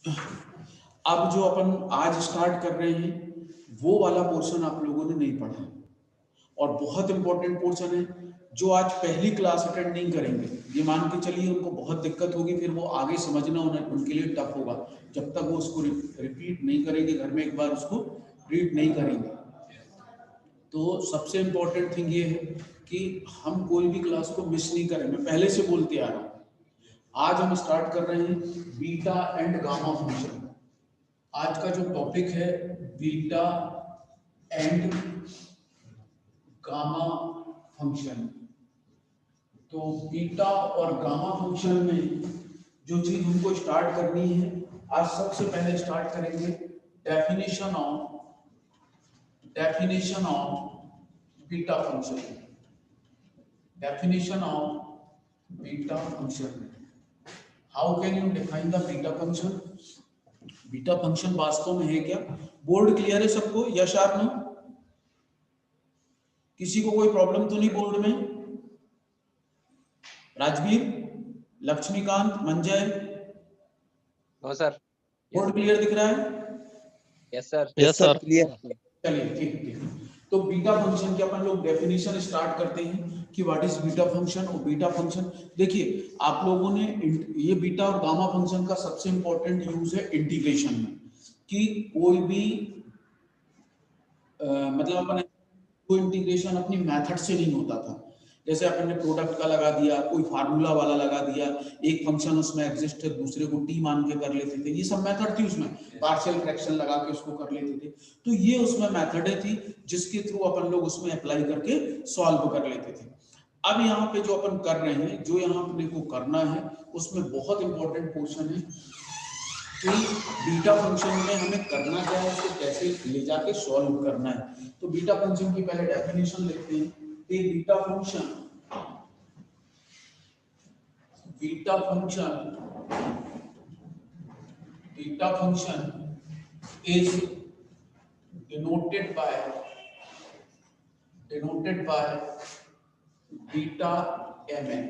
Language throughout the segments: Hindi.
अब जो अपन आज स्टार्ट कर रहे हैं वो वाला पोर्शन आप लोगों ने नहीं पढ़ा और बहुत इंपॉर्टेंट पोर्शन है। जो आज पहली क्लास अटेंड नहीं करेंगे, ये मान के चलिए उनको बहुत दिक्कत होगी, फिर वो आगे समझना उनके लिए टफ होगा जब तक वो उसको रिपीट नहीं करेंगे, घर में एक बार उसको रीड नहीं करेंगे। तो सबसे इंपॉर्टेंट थिंग ये है कि हम कोई भी क्लास को मिस नहीं करें। मैं पहले से बोलते आ रहा हूँ। आज हम स्टार्ट कर रहे हैं बीटा एंड गामा फंक्शन। आज का जो टॉपिक है बीटा एंड गामा फंक्शन। तो बीटा और गामा फंक्शन में जो चीज हमको स्टार्ट करनी है, आज सबसे पहले स्टार्ट करेंगे definition of beta function. Definition of beta function. How can you define the beta function? Beta function वास्तव में है क्या? बोर्ड क्लियर है सबको? यस और नो? किसी को कोई प्रॉब्लम तो नहीं बोर्ड में? Rajveer, Laxmikant, Manjay, no sir. Board clear दिख रहा है? Yes sir. Yes sir clear. चलिए ठीक ठीक। तो बीटा फंक्शन की अपन लोग डेफिनेशन स्टार्ट करते हैं कि व्हाट इज बीटा फंक्शन। और बीटा फंक्शन देखिए, आप लोगों ने ये बीटा और गामा फंक्शन का सबसे इंपॉर्टेंट यूज है इंटीग्रेशन में। कि कोई भी मतलब अपन कोई इंटीग्रेशन अपनी मेथड से नहीं होता था। जैसे अपन ने प्रोडक्ट का लगा दिया, कोई फार्मूला वाला लगा दिया, एक फंक्शन उसमें एग्जिस्ट है, दूसरे को टी मान के कर लेते थे, ये सब मेथड थी उसमें। पार्शियल फ्रैक्शन लगा के उसको कर लेते थे। तो ये उसमें मेथडें थी जिसके थ्रू अपन लोग उसमें अप्लाई करके सॉल्व कर लेते थे। अब यहाँ पे जो अपन कर रहे हैं, जो यहाँ अपने को करना है, उसमें बहुत इंपॉर्टेंट पोर्शन है कि बीटा फंक्शन में हमें करना क्या है, उसको कैसे ले जाके सॉल्व करना है। तो बीटा फंक्शन की पहले डेफिनेशन लिखते हैं कि beta function is denoted by beta mn।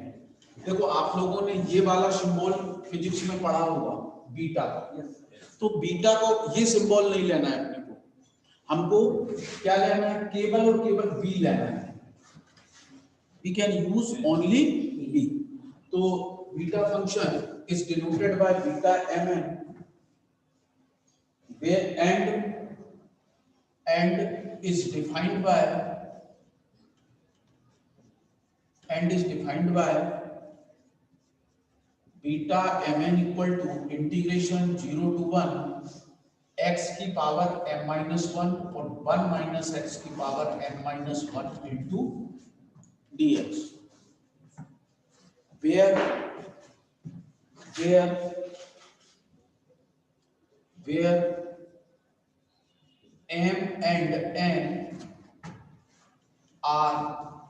देखो आप लोगों ने ये वाला सिंबल फिजिक्स में पढ़ा होगा, बीटा का। तो बीटा को ये सिंबल नहीं लेना है अपने को, हमको क्या लेना है? केवल और केवल v लेना है। we can use only v। तो beta function is denoted by beta mn, where and is defined by beta mn equal to integration 0 to 1 x की पावर m-1 और 1 माइनस x की पावर n-1 into dx, where m and n are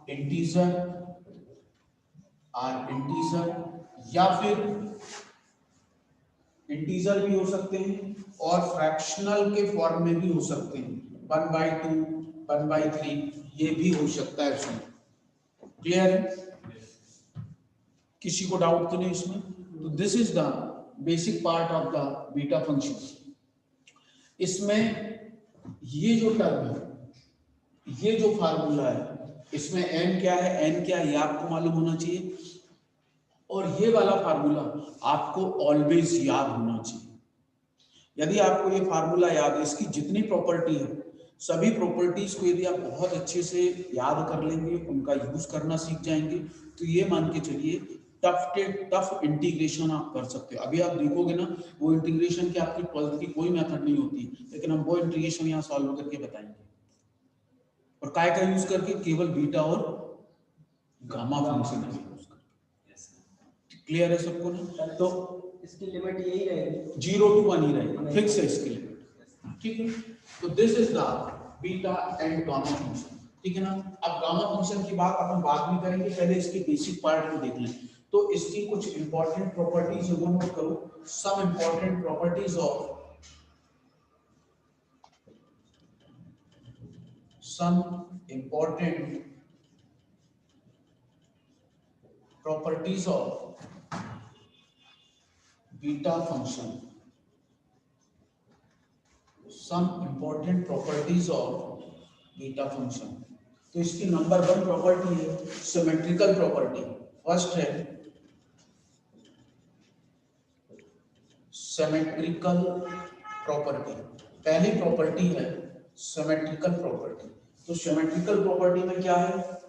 integer या फिर इंटीजर भी हो सकते हैं और फ्रैक्शनल के फॉर्म में भी हो सकते हैं। 1/2, 1/3 ये भी हो सकता है इसमें। क्लियर है? किसी को डाउट तो नहीं इसमें? तो this is the basic part of the beta function. इसमें ये जो टर्म है, ये जो फार्मूला है, इसमें n क्या है, n क्या है, ये आपको मालूम होना चाहिए। और ये वाला फार्मूला आपको ऑलवेज याद होना चाहिए। यदि आपको ये फार्मूला याद है, इसकी जितनी प्रॉपर्टी है, सभी प्रॉपर्टीज को यदि आप बहुत अच्छे से याद कर लेंगे, उनका यूज करना सीख जाएंगे, तो ये मान के चलिए टफ इंटीग्रेशन आप कर सकते हो। अभी आप देखोगे ना, वो इंटीग्रेशन की आपकी 12th की कोई मेथड नहीं होती, लेकिन हम वो इंटीग्रेशन यहाँ सॉल्व करके बताएंगे। और काय का यूज करके? केवल बीटा और गामा फंक्शन का यूज करके। क्लियर है सबको ना? तो इसकी लिमिट यही रहेगी, 0 to 1 ही रहेगी, फिक्स है इसकी लिमिट। ठीक है? तो this is the beta and gamma function. ठीक है ना? अब गामा फंक्शन की बात अपन बाद में करेंगे, पहले इसके बेसिक पार्ट को देख लें। तो इसकी कुछ इंपॉर्टेंट प्रॉपर्टीज वो नोट करो। Some important properties of beta function. some important properties of beta function. तो इसकी नंबर 1 प्रॉपर्टी है सिमेट्रिकल प्रॉपर्टी। फर्स्ट है सिमेट्रिकल प्रॉपर्टी, पहली प्रॉपर्टी है सिमेट्रिकल प्रॉपर्टी। तो सिमेट्रिकल प्रॉपर्टी में क्या है,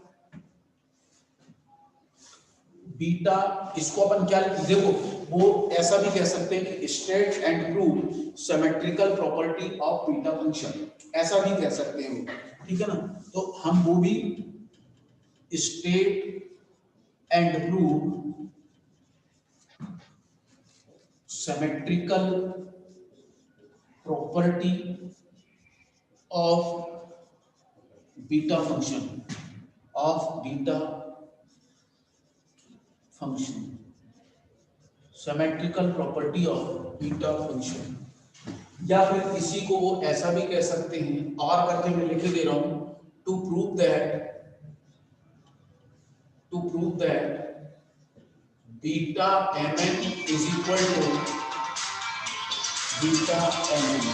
बीटा, इसको अपन क्या देखो, वो ऐसा भी कह सकते हैं कि state and prove symmetrical property of beta function, ऐसा भी कह सकते हैं, ठीक है ना। तो हम वो भी state and prove symmetrical property of beta function, of beta function, symmetrical property of beta function. या फिर इसी को वो ऐसा भी कह सकते हैं, और करके मैं लिख दे रहा हूं, to prove that beta mn is equal to beta mn।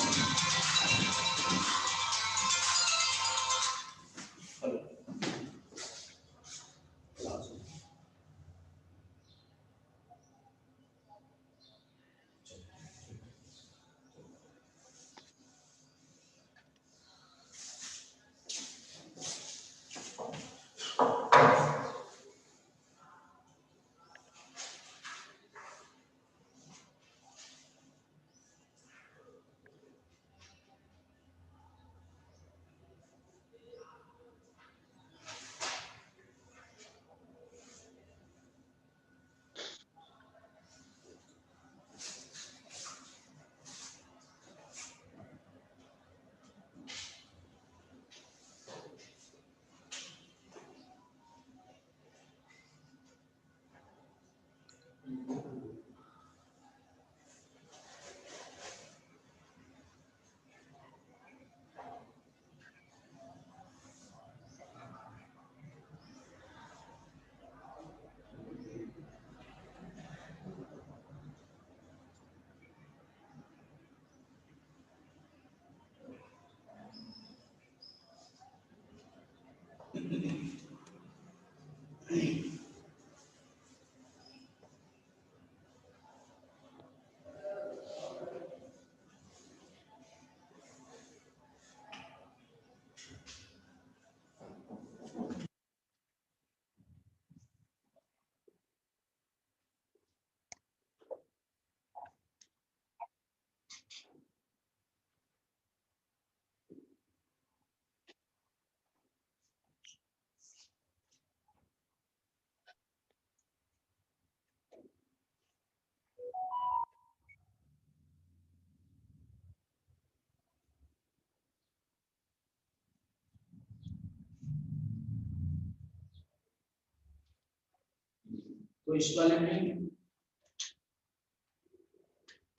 तो इस वाले में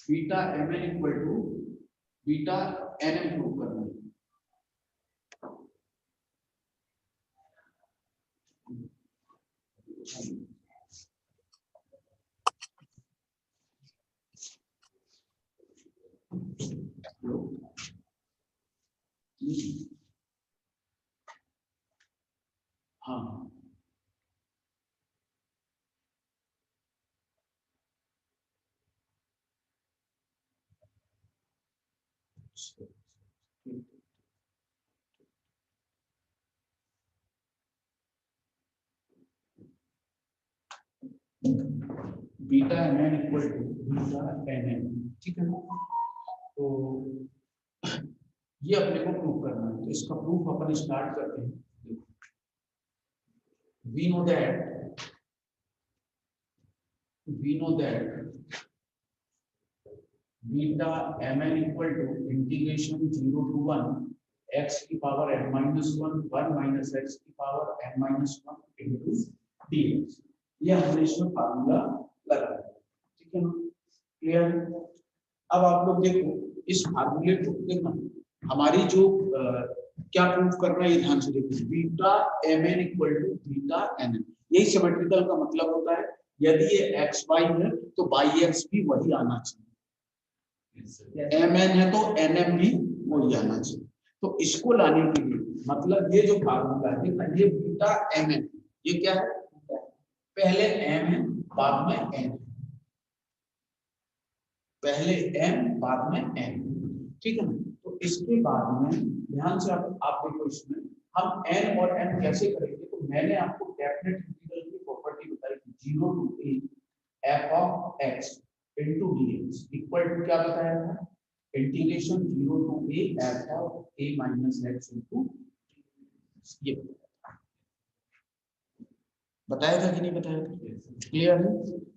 बीटा mn equal to beta nm prove करना है। हाँ बीटा mn equal to beta nm, ठीक है ना। तो ये अपने को प्रूव करना है, तो इसका प्रूफ अपन स्टार्ट करते हैं। we know that beta mn equal to integration 0 to 1 x की power n minus 1 1 minus x की power n minus 1 into dx। ये हमने इसमें फार्मूला लगाया, ठीक है ना, क्लियर। अब आप लोग देखो इस फार्मूले को, देखना हमारी जो क्या प्रूफ करना है, ये ध्यान से देखो, beta mn equal to beta nn, यही सिमेट्रिकल का मतलब होता है। यदि ये xy है तो yx भी वही आना चाहिए, mn है तो nm भी वही आना चाहिए। तो इसको लाने के लिए मतलब ये जो फार्मूला है ये बीटा एम है, ये क्या है, पहले एम है बाद में एन, पहले एम बाद में एन, ठीक है ना। तो इसके बाद में ध्यान से आप देखो, इसमें हम एन और एन कैसे करेंगे। तो मैंने आपको डेफिनेट इंटीग्रल की प्रॉपर्टी बताई थी, 0 to a f of x into dx equal to क्या बताया था, integration 0 to a f of a minus x into ये बताया था कि नहीं बताया था, क्लियर है।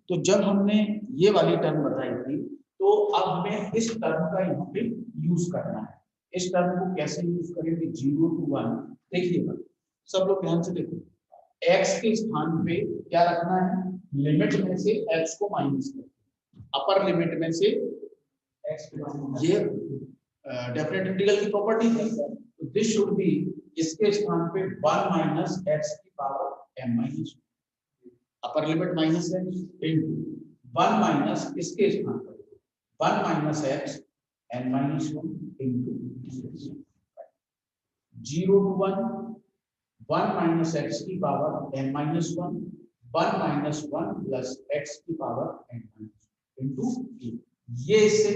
तो जब हमने ये वाली टर्म बताई थी तो अब हमें इस टर्म का यहाँ पे यूज करना है। इस टर्म को कैसे यूज करेंगे, 0 to 1, देखिएगा सब लोग ध्यान से देखो, x के स्थान पे क्या रखना है, लिमिट में से x को माइनस कर, अपर लिमिट में से x, ये डेफिनेट इंटीग्रल की प्रॉपर्टी है। तो दिस शुड बी, इसके स्थान पे 1 माइनस x की power m minus, upper limit minus है इनटू 1 माइनस इसके स्थान पर 1 minus x n minus 1 into 0 to 1 1 minus x की power n minus 1 1 minus 1 plus x की पावर n माइनस इनटू ये इससे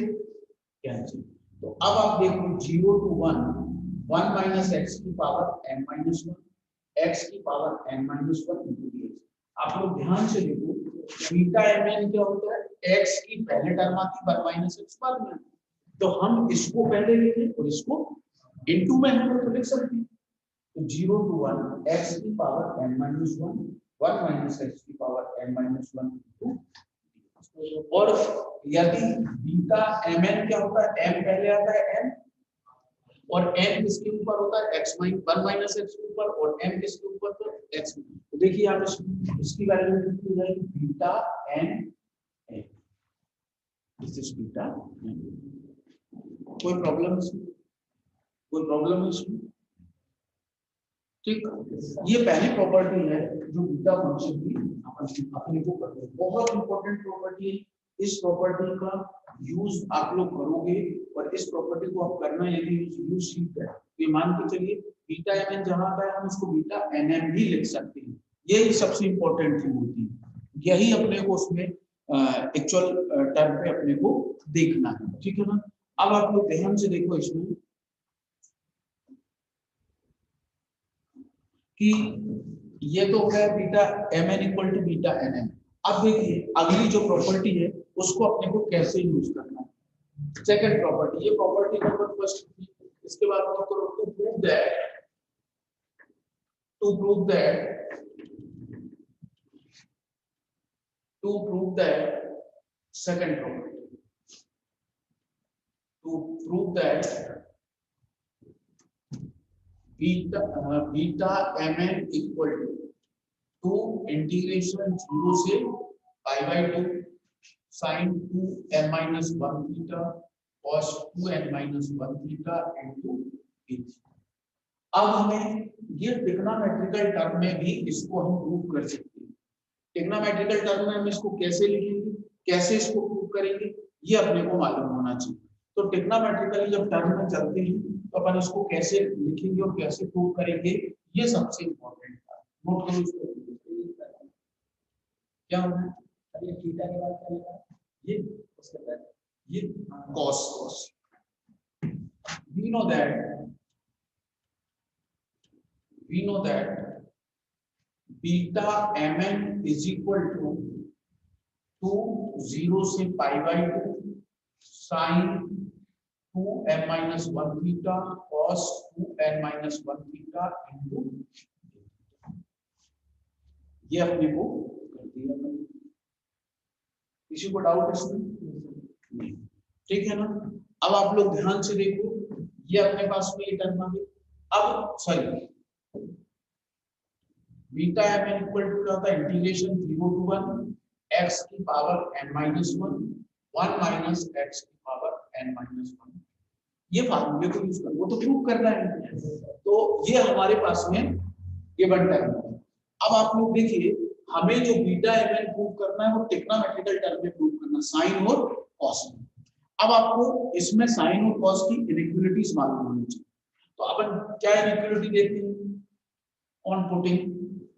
कैंसिल। तो अब आप देखो 0 to 1 1 माइनस x की पावर n माइनस 1 x की power n minus 1 into dx। आप लोग ध्यान से देखो, बीटा mn क्या होता है, x की पहले टर्म आती है 1 माइनस x बाद में, तो हम इसको पहले लिखें और इसको इनटू में हम लोग लिख सकते हैं। तो 0 to 1 x की power n minus 1 1 minus x की पावर n माइनस 1 इनटू, और यदि बीटा mn क्या होता है, m पहले आता है n और n किसके ऊपर होता है, x माइनस 1 माइनस x के ऊपर, और m किसके ऊपर, तो x। तो देखिए आप इसकी वैल्यू कितनी हो जाएगी, beta n n, this is beta n। कोई प्रॉब्लम इसमें, कोई प्रॉब्लम है इसमें, ठीक। ये पहली प्रॉपर्टी है जो बीटा फंक्शन की अपने को करते हैं, बहुत इंपॉर्टेंट प्रॉपर्टी है। इस प्रॉपर्टी का यूज आप लोग करोगे और इस प्रॉपर्टी को आप करना, यदि यूज सीख है तो मान के चलिए बीटा mn जहां पर हम उसको बीटा nm भी लिख सकते हैं। यही सबसे इंपॉर्टेंट थिंग होती है, यही अपने को उसमें एक्चुअल टर्म पे अपने को देखना है, ठीक है ना। अब आप लोग ध्यान से देखो इसमें कि ये तो हो गया beta mn equal to beta nm। अब देखिए अगली जो प्रॉपर्टी है उसको अपने को कैसे यूज करना है, सेकंड प्रॉपर्टी, ये प्रॉपर्टी नंबर फर्स्ट। इसके बाद हम करो to prove that second property, to prove that beta mn equal to integration 0 से pi by 2 sin 2n minus 1 theta cos 2n minus 1 theta into h। अब हमें ये ट्रिग्नोमेट्रिकल टर्म में भी इसको हम प्रूव कर सकते हैं। ट्रिग्नोमेट्रिकल टर्म में हम इसको कैसे लिखेंगे, कैसे इसको प्रूव करेंगे, ये अपने को मालूम होना चाहिए। तो ट्रिग्नोमेट्रिकली जब टर्म में चलते हैं तो अपन इसको कैसे लिखेंगे और कैसे प्रूव करेंगे, ये सबसे इंपॉर्टेंट है। नोट करो इसको, क्या होना है, अभी थीटा के बाद क्या लिखा, ये उसके बाद ये cos we know that beta mn is equal to 0 से pi by 2 sin 2n minus 1 theta cos 2n minus 1 theta into, ये अपने को कर दिया। किसी को डाउट इसमें नहीं, ठीक है ना। अब आप लोग ध्यान से देखो, ये अपने पास में ये टर्म आ गई। अब sorry, beta mn equal to क्या होता है, इंटीग्रेशन 0 to 1 x की power n minus 1 1 minus x की पावर n minus 1। ये फार्मूले को यूज करना, वो तो प्रूव करना है। तो ये हमारे पास में गिवन टर्म है। अब आप लोग देखिए, हमें जो बीटा mn प्रूव करना है वो ट्रिग्नोमेट्रिकल टर्म में प्रूव करना, साइन और कॉस में। अब आपको इसमें साइन और कॉस की इनइक्वालिटीज मालूम होनी चाहिए। तो अपन क्या इनइक्वालिटी देखते हैं ऑन पुटिंग,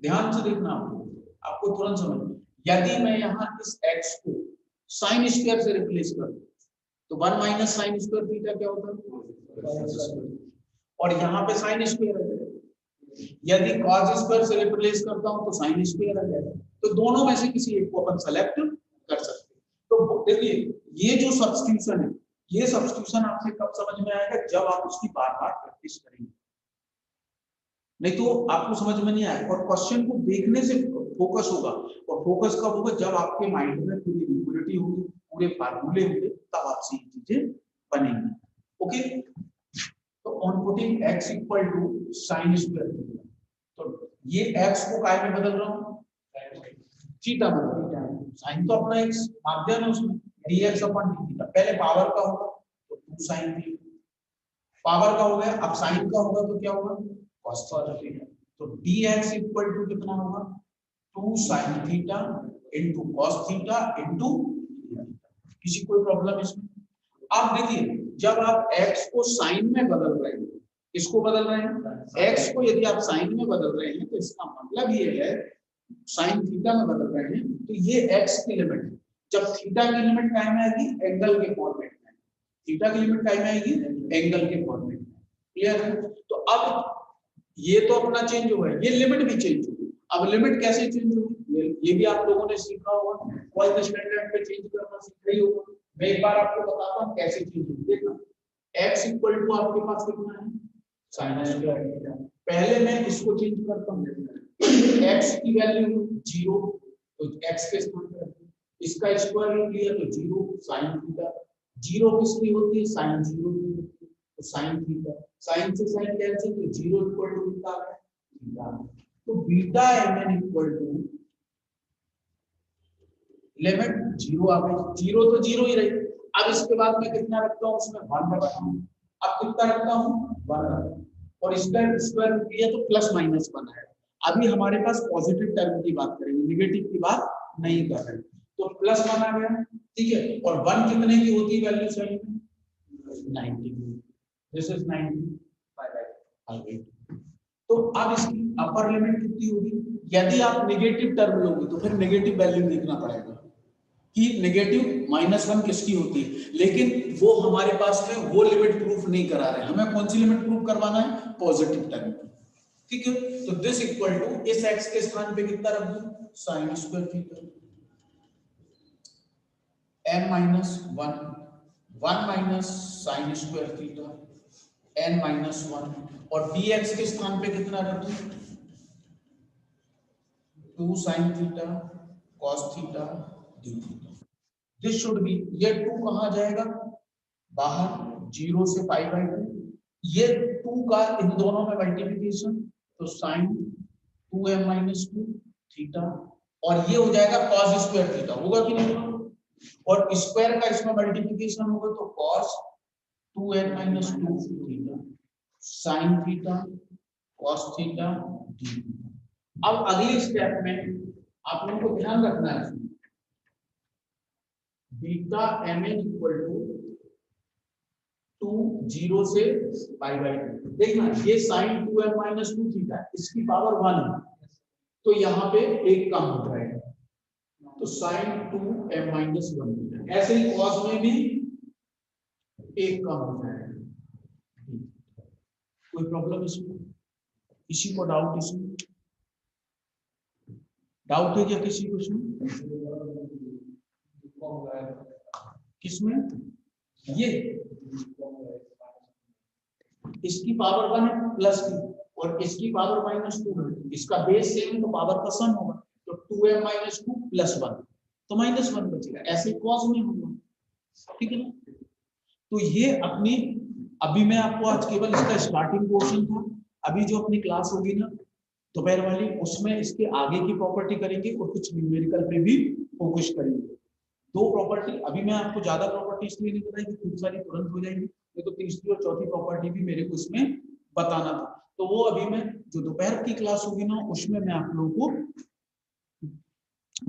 ध्यान से देखना आपको तुरंत समझ। यदि मैं यहाँ इस x को साइन स्क्वायर से रिप्लेस कर दूं तो 1 माइनस साइन स्क्वायर थीटा क्या होता है, और यहाँ पे साइन स्क्वायर है। यदि कॉस स्क्वायर से रिप्लेस करता हूं तो साइन स्क्वायर आ जाएगा। तो दोनों में से किसी एक को अपन सेलेक्ट कर सकते हैं। तो देखिए ये जो सब्स्टिट्यूशन है, ये सब्स्टिट्यूशन आपसे कब समझ में आएगा, जब आप उसकी बार बार प्रैक्टिस करेंगे, नहीं तो आपको समझ में नहीं आएगा। और क्वेश्चन को देखने से फोकस होगा, और फोकस कब होगा, जब आपके माइंड में पूरी इक्वालिटी होगी, पूरे फार्मूले होंगे, तब आपसे ये चीजें बनेंगी। ओके, तो on putting x equal to sine square theta, तो ये x को काय में बदल रहा हूं, थीटा में बदल रहा हूं। साइन तो अपना एक माध्यम है, उसमें dx अपन थीटा, पहले पावर का होगा तो 2 साइन थीटा, पावर का हो गया, अब साइन का होगा तो क्या होगा, cos थीटा। तो dx इक्वल टू कितना होगा, 2 sine theta into cos theta into, किसी कोई प्रॉब्लम इसमें। अब देखिए जब आप x को साइन में बदल रहे हैं, इसको बदल रहे हैं x को, यदि आप साइन में बदल रहे हैं तो इसका मतलब ये है साइन थीटा में बदल रहे हैं, तो ये x की लिमिट है। जब थीटा की लिमिट काय में आएगी, एंगल के फॉर्मेट में, थीटा की लिमिट काय में आएगी, एंगल के फॉर्मेट में। क्लियर है? तो अब ये तो अपना चेंज हुआ है, ये लिमिट भी चेंज होगी। अब लिमिट कैसे चेंज होगी, ये भी आप लोगों ने सीखा होगा, फर्स्ट स्टैंडर्ड पे चेंज करना सीखा ही होगा। मैं एक बार आपको बताता हूँ कैसे चेंज होगी। देखना x इक्वल टू आपके पास कितना है, साइन स्क्वायर। पहले मैं इसको चेंज करता हूँ, x की वैल्यू 0, तो x के स्थान पर इसका स्क्वायर रूट लिया तो 0 साइन थीटा। 0 किसकी होती है, साइन 0 की होती है, तो साइन थीटा। साइन से साइन कैंसिल, तो 0 इक्वल टू कितना आ गया, थीटा। तो beta mn equal to limit 0 आ गई, 0 तो 0 ही रही। अब इसके बाद मैं कितना रखता हूँ, उसमें 1 रखता हूँ। अब कितना रखता हूँ, 1 रखता हूँ, और इसका स्क्वायर रूट लिया तो प्लस माइनस बना है। अभी हमारे पास पॉजिटिव टर्म की बात करेंगे, नेगेटिव की बात नहीं कर रहे। तो प्लस 1 आ गया, ठीक है। और 1 कितने की होती है वैल्यू, साइन में 90, दिस इज 90। तो अब इसकी अपर लिमिट कितनी होगी, यदि आप नेगेटिव टर्म लोगे तो फिर नेगेटिव वैल्यू देखना पड़ेगा कि नेगेटिव -1 किसकी होती है, लेकिन वो हमारे पास में वो लिमिट प्रूफ नहीं करा रहे। हमें कौन सी लिमिट प्रूफ करवाना है, पॉजिटिव टर्म, ठीक है। तो दिस इक्वल टू इस x के स्थान पे कितना रख दूं, sign square theta, n-1, 1 minus sign square theta, n-1, और dx के स्थान पे कितना रख दूं, 2 sine theta cos theta d theta. This should be, ये 2 कहां जाएगा, बाहर, 0 से π/2, ये 2 का इन दोनों में मल्टीप्लिकेशन, तो साइन 2m-2 थीटा, और ये हो जाएगा cos स्क्वायर थीटा, होगा कि नहीं होगा, और स्क्वायर का इसमें मल्टीप्लिकेशन होगा तो cos 2n-2 theta sine theta cos theta d। अब अगली स्टेप में आप लोगों को ध्यान रखना है, बीटा mn इक्वल टू 0 से π/2। देखना ये साइन 2m-2 थीटा, इसकी पावर 1 है, तो यहाँ पे एक कम हो जाएगा, तो साइन 2m-1 थीटा। ऐसे ही cos में भी एक कम हो जाएगा। कोई प्रॉब्लम इसमें, किसी को डाउट इसमें, डाउट है क्या किसी को इसमें, किसमें, ये इसकी पावर 1 है प्लस की, और इसकी पावर -2 है, इसका बेस सेम है तो पावर का सम होगा, तो 2m-2 + 1, तो -1 बचेगा। ऐसे cos में होगा, ठीक है ना। तो ये अपनी, अभी मैं आपको आज केवल इसका स्टार्टिंग पोर्शन था, अभी जो अपनी क्लास होगी ना दोपहर वाली, उसमें इसके आगे की प्रॉपर्टी करेंगे और कुछ न्यूमेरिकल पे भी फोकस करेंगे। 2 प्रॉपर्टी, अभी मैं आपको ज्यादा प्रॉपर्टी इसलिए नहीं बताई कि खूब सारी तुरंत हो जाएंगी, तो तीसरी और चौथी प्रॉपर्टी भी मेरे को इसमें बताना था, तो वो अभी मैं जो दोपहर की क्लास होगी ना उसमें मैं आप लोगों को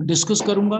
डिस्कस करूंगा।